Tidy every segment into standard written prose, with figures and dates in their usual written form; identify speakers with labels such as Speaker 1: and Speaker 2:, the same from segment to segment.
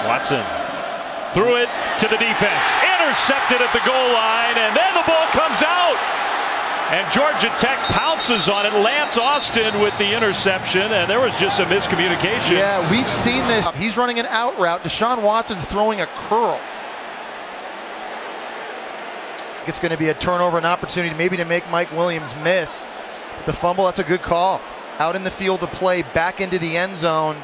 Speaker 1: Watson threw it to the defense. Intercepted at the goal line, and then the ball comes out. And Georgia Tech pounces on it. Lance Austin with the interception, and there was just a miscommunication.
Speaker 2: Yeah, we've seen this. He's running an out route. Deshaun Watson's throwing a curl. It's going to be a turnover, an opportunity maybe to make Mike Williams miss. The fumble, that's a good call. Out in the field of play, back into the end zone.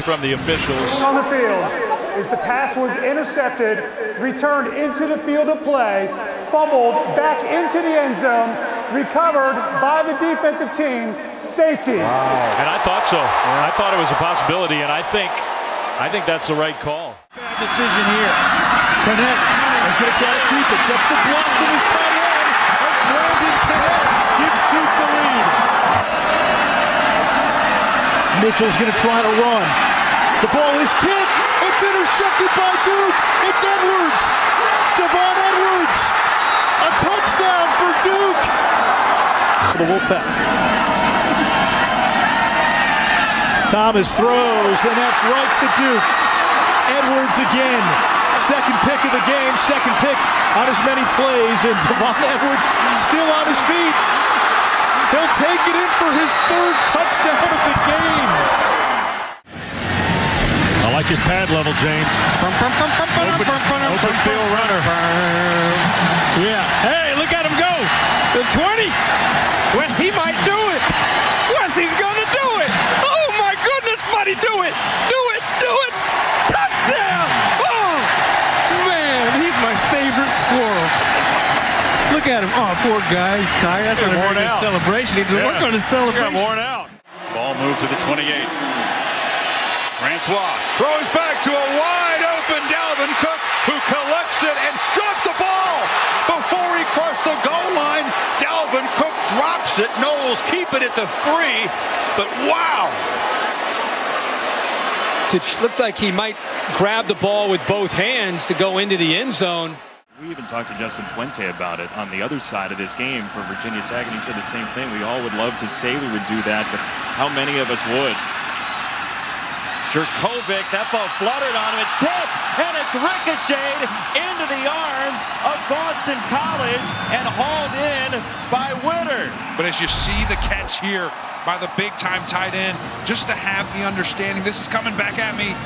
Speaker 1: From the officials.
Speaker 3: On the field is the pass was intercepted, returned into the field of play, fumbled back into the end zone, recovered by the defensive team, safety.
Speaker 1: Wow. And I thought so. I thought it was a possibility, and I think that's the right call.
Speaker 4: Bad decision here. Connect is going to try to keep it. Gets a block from his tight end. And Brandon Connect gives Duke the lead. Mitchell's going to try to run. The ball is tipped. It's intercepted by Duke. It's Edwards. Devon Edwards. A touchdown for Duke. For the Wolfpack. Thomas throws, and that's right to Duke. Edwards again. Second pick of the game. Second pick on as many plays. And Devon Edwards still on his feet. He'll take it in for his third touchdown of the game.
Speaker 1: I like his pad level, James. Open field runner.
Speaker 5: Yeah. Hey, look at him go. The 20. Wes, he might do it. Wes, he's going to do it. Oh, my goodness, buddy, do it. Do it. Do it. Touchdown. Oh, man, he's my favorite squirrel. Look at him. Oh, poor guy. He's tired. That's not a very good celebration. He doesn't work on his celebration.
Speaker 1: Worn out.
Speaker 6: Ball moved to the 28. Francois throws back to a wide open Dalvin Cook, who collects it and dropped the ball before he crossed the goal line. Dalvin Cook drops it. Knowles keep it at the 3, but wow.
Speaker 5: It looked like he might grab the ball with both hands to go into the end zone.
Speaker 7: We even talked to Justin Fuente about it on the other side of this game for Virginia Tech, and he said the same thing. We all would love to say we would do that, but how many of us would?
Speaker 8: Jerkovic, that ball fluttered on him. It's tipped, and it's ricocheted into the arms of Boston College and hauled in by Witter.
Speaker 9: But as you see the catch here by the big-time tight end, just to have the understanding, this is coming back at me,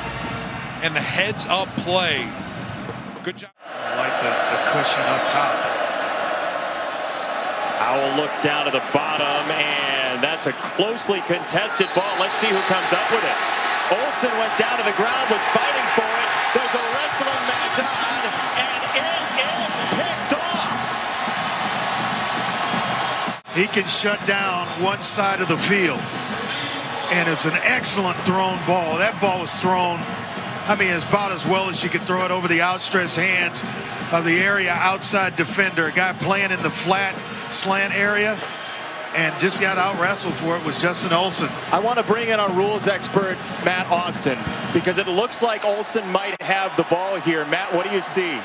Speaker 9: and the heads-up play. Good job.
Speaker 6: I like the cushion up top.
Speaker 1: Howell looks down to the bottom, and that's a closely contested ball. Let's see who comes up with it. Olsen went down to the ground, was fighting for it. There's a wrestling match on, and it is picked off.
Speaker 10: He can shut down one side of the field, and it's an excellent thrown ball. That ball was thrown, I mean, it's about as well as you could throw it over the outstretched hands of the area outside defender. A guy playing in the flat slant area and just got out-wrestled for it was Justin Olsen.
Speaker 1: I want to bring in our rules expert, Matt Austin, because it looks like Olsen might have the ball here. Matt, what do you see?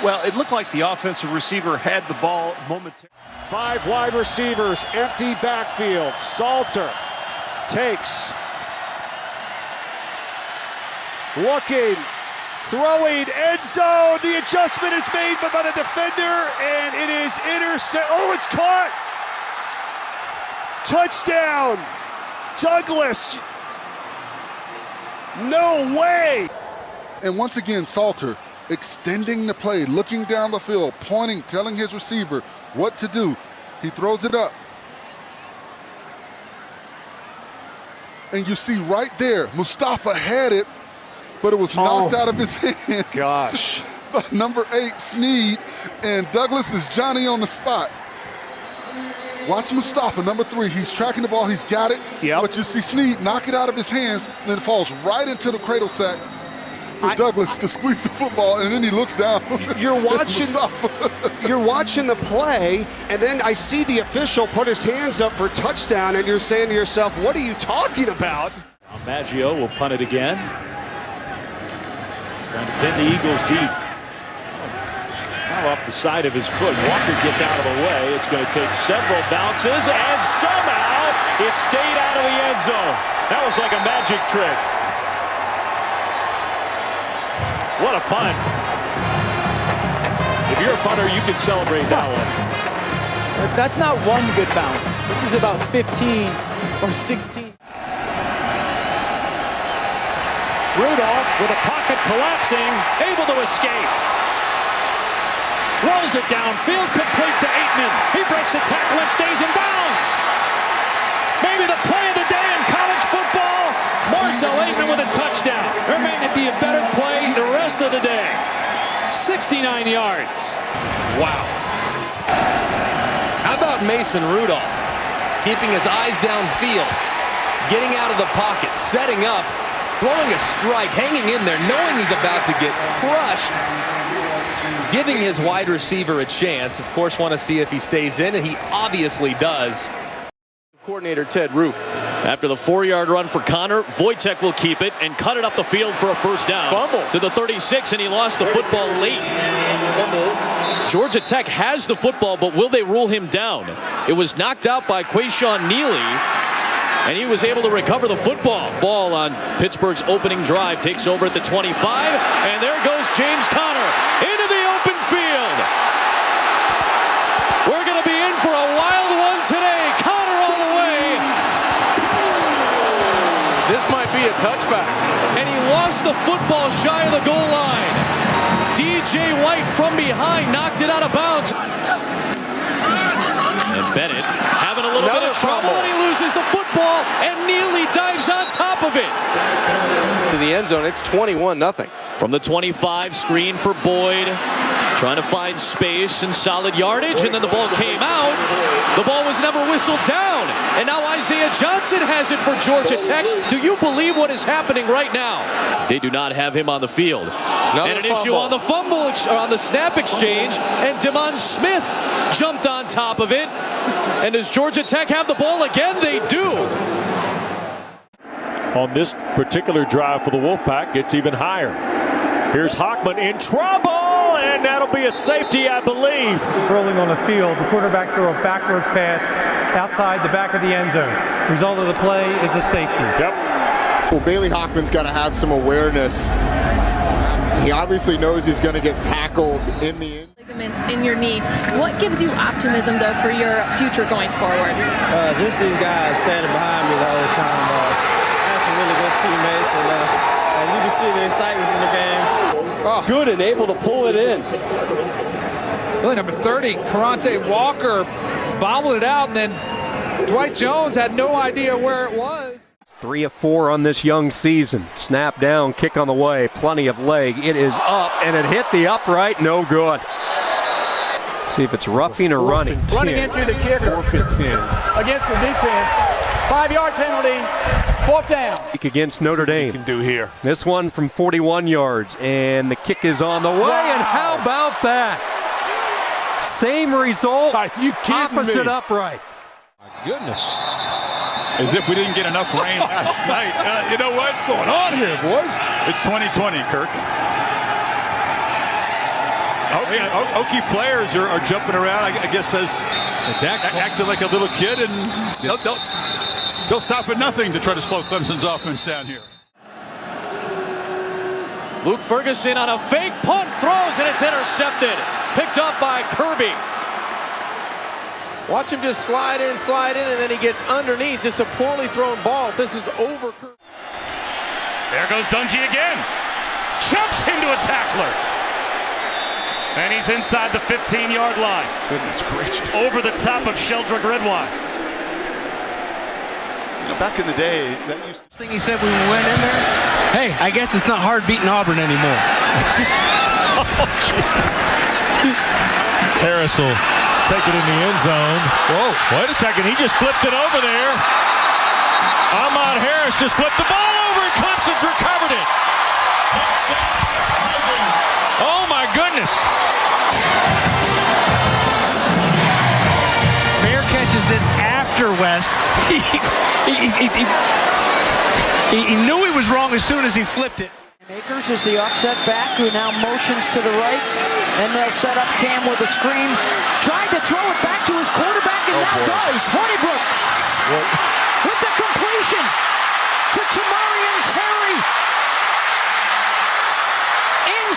Speaker 10: Well, it looked like the offensive receiver had the ball momentarily.
Speaker 3: 5 wide receivers, empty backfield. Salter takes. Looking, throwing, end zone. The adjustment is made by the defender, and it is intercept. Oh, it's caught. Touchdown, Douglas. No way.
Speaker 11: And once again, Salter extending the play, looking down the field, pointing, telling his receiver what to do. He throws it up. And you see right there, Mustafa had it, but it was knocked out of his hands.
Speaker 2: Gosh.
Speaker 11: By number 8, Sneed, and Douglas is Johnny on the spot. Watch Mustafa, number 3. He's tracking the ball. He's got it.
Speaker 3: Yep.
Speaker 11: But you see Sneed knock it out of his hands, and then it falls right into the cradle sack for Douglas to squeeze the football, and then he looks down.
Speaker 3: You're watching the play, and then I see the official put his hands up for touchdown, and you're saying to yourself, what are you talking about?
Speaker 1: Now Magio will punt it again. Trying to pin the Eagles deep. Now off the side of his foot. Walker gets out of the way. It's going to take several bounces, and somehow it stayed out of the end zone. That was like a magic trick. What a punt. If you're a punter, you can celebrate that one.
Speaker 12: That's not one good bounce. This is about 15 or 16.
Speaker 1: Rudolph with a pocket collapsing, able to escape. Throws it downfield, complete to Aitman. He breaks a tackle and stays in bounds. Maybe the play of the day in college football. Marcel Aitman with a touchdown. There may be a better play the rest of the day. 69 yards.
Speaker 8: Wow. How about Mason Rudolph? Keeping his eyes downfield, getting out of the pocket, setting up, throwing a strike, hanging in there, knowing he's about to get crushed, giving his wide receiver a chance. Of course, want to see if he stays in, and he obviously does.
Speaker 13: Coordinator Ted Roof.
Speaker 1: After the 4-yard run for Connor, Wojtek will keep it and cut it up the field for a first down.
Speaker 13: Fumble.
Speaker 1: To the 36, and he lost the football late. Georgia Tech has the football, but will they rule him down? It was knocked out by Quayshawn Neely, and he was able to recover the football. Ball on Pittsburgh's opening drive, takes over at the 25, and there goes James Conner into the open field. We're going to be in for a wild one today. Conner all the way.
Speaker 13: This might be a touchback.
Speaker 1: And he lost the football shy of the goal line. DJ White from behind knocked it out of bounds. And Bennett having a little bit of trouble, and he loses the football, and Neely dives on top of it.
Speaker 13: To the end zone, it's 21-0.
Speaker 1: From the 25, screen for Boyd. Trying to find space and solid yardage, and then the ball came out. The ball was never whistled down. And now Isaiah Johnson has it for Georgia Tech. Do you believe what is happening right now? They do not have him on the field. And an issue on the on the snap exchange, and Devon Smith jumped on top of it. And does Georgia Tech have the ball again? They do.
Speaker 14: On this particular drive for the Wolfpack, it's even higher. Here's Hawkman in trouble, and that'll be a safety, I believe.
Speaker 15: Rolling on the field, the quarterback threw a backwards pass outside the back of the end zone. Result of the play is a safety.
Speaker 14: Yep.
Speaker 16: Well, Bailey Hawkman's got to have some awareness. He obviously knows he's going to get tackled in the end.
Speaker 17: Ligaments in your knee. What gives you optimism, though, for your future going forward?
Speaker 18: Just these guys standing behind me the whole time. I have some really good teammates, and you can see the excitement from the game.
Speaker 13: Oh, good and able to pull it in.
Speaker 19: Really, number 30, Karante Walker bobbled it out, and then Dwight Jones had no idea where it was.
Speaker 20: 3 of 4 on this young season. Snap down, kick on the way, plenty of leg. It is up, and it hit the upright, no good. See if it's roughing or running.
Speaker 5: Running into the kicker.
Speaker 14: 4th and 10.
Speaker 5: Against the defense. 5-yard penalty. 4th down.
Speaker 20: Against Notre Dame.
Speaker 14: Can do here.
Speaker 20: This one from 41 yards, and the kick is on the way. Wow. And how about that? Same result, opposite upright.
Speaker 9: My goodness. As if we didn't get enough rain last night. You know what's going on here, boys? It's 2020, Kirk. Okie players are jumping around, I guess, acting like a little kid, and they'll stop at nothing to try to slow Clemson's offense down here.
Speaker 1: Luke Ferguson on a fake punt, throws, and it's intercepted. Picked up by Kirby.
Speaker 13: Watch him just slide in, and then he gets underneath. Just a poorly thrown ball. This is over.
Speaker 21: There goes Dungy again. Jumps into a tackler. And he's inside the 15-yard line.
Speaker 9: Goodness gracious.
Speaker 21: Over the top of Sheldrick Redwine.
Speaker 9: You know, back in the day, that used to...
Speaker 5: Thing he said we went in there. Hey, I guess it's not hard beating Auburn anymore.
Speaker 21: Oh, jeez.
Speaker 14: Harris will take it in the end zone. Whoa, wait a second. He just flipped it over there. Ahmad Harris just flipped the ball over, and Clemson's recovered it. Oh, my goodness.
Speaker 5: Fair catches it after Wes. He knew he was wrong as soon as he flipped it.
Speaker 12: Akers is the offset back who now motions to the right, and they'll set up Cam with a screen. Tried to throw it back to his quarterback, and does. Honeybrook with the completion to Tamarian Terry. In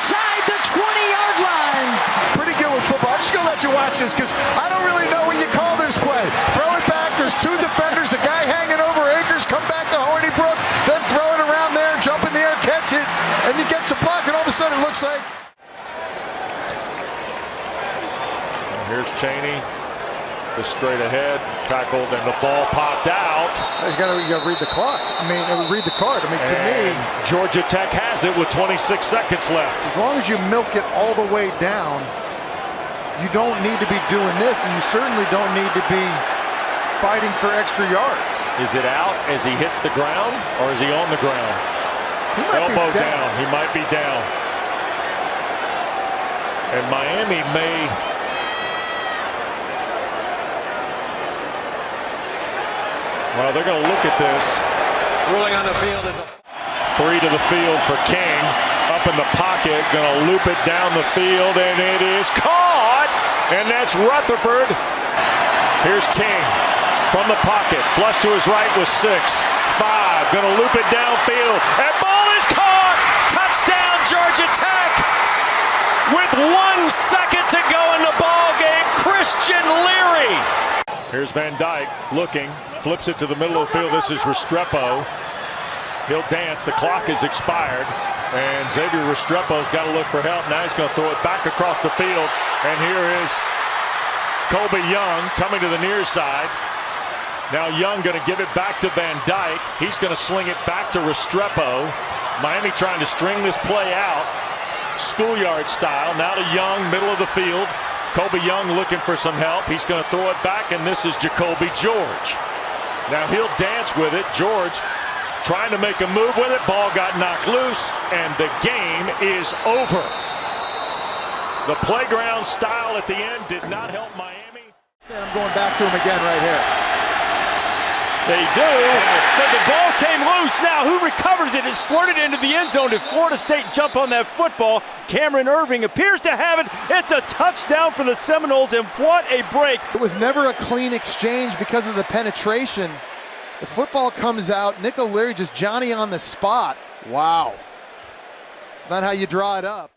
Speaker 4: let you watch this because I don't really know what you call this play. Throw it back. There's two defenders. A guy hanging over Akers. Come back to Hornibrook. Then throw it around there. Jump in the air. Catch it. And you get some block. And all of a sudden it looks like.
Speaker 14: Here's Chaney. The straight ahead, tackled, and the ball popped out.
Speaker 4: You got to read the clock. Read the card. To me,
Speaker 14: Georgia Tech has it with 26 seconds left.
Speaker 4: As long as you milk it all the way down, you don't need to be doing this, and you certainly don't need to be fighting for extra yards.
Speaker 14: Is it out as he hits the ground, or is he on the ground?
Speaker 4: He might
Speaker 14: Elbow
Speaker 4: be
Speaker 14: down. He might be down. And Miami may. Well, they're going to look at this.
Speaker 5: Ruling on the field is
Speaker 14: 3 to the field for King. Up in the pocket, going to loop it down the field, and it is caught. And that's Rutherford. Here's King from the pocket. Flush to his right with 6. 5. Going to loop it downfield. And ball is caught. Touchdown, Georgia Tech. With 1 second to go in the ball game, Christian Leary. Here's Van Dyke looking, flips it to the middle of the field. This is Restrepo. He'll dance. The clock is expired. And Xavier Restrepo's got to look for help. Now he's going to throw it back across the field. And here is Colby Young coming to the near side. Now Young going to give it back to Van Dyke. He's going to sling it back to Restrepo. Miami trying to string this play out. Schoolyard style. Now to Young, middle of the field. Colby Young looking for some help. He's going to throw it back, and this is Jacoby George. Now he'll dance with it. George trying to make a move with it. Ball got knocked loose, and the game is over. The playground style at the end did not help Miami.
Speaker 4: I'm going back to him again right here.
Speaker 5: They do, but the ball came loose. Now who recovers it? It squirted into the end zone. Did Florida State jump on that football? Cameron Irving appears to have it. It's a touchdown for the Seminoles, and what a break.
Speaker 2: It was never a clean exchange because of the penetration. The football comes out. Nick O'Leary just Johnny on the spot. Wow. It's not how you draw it up.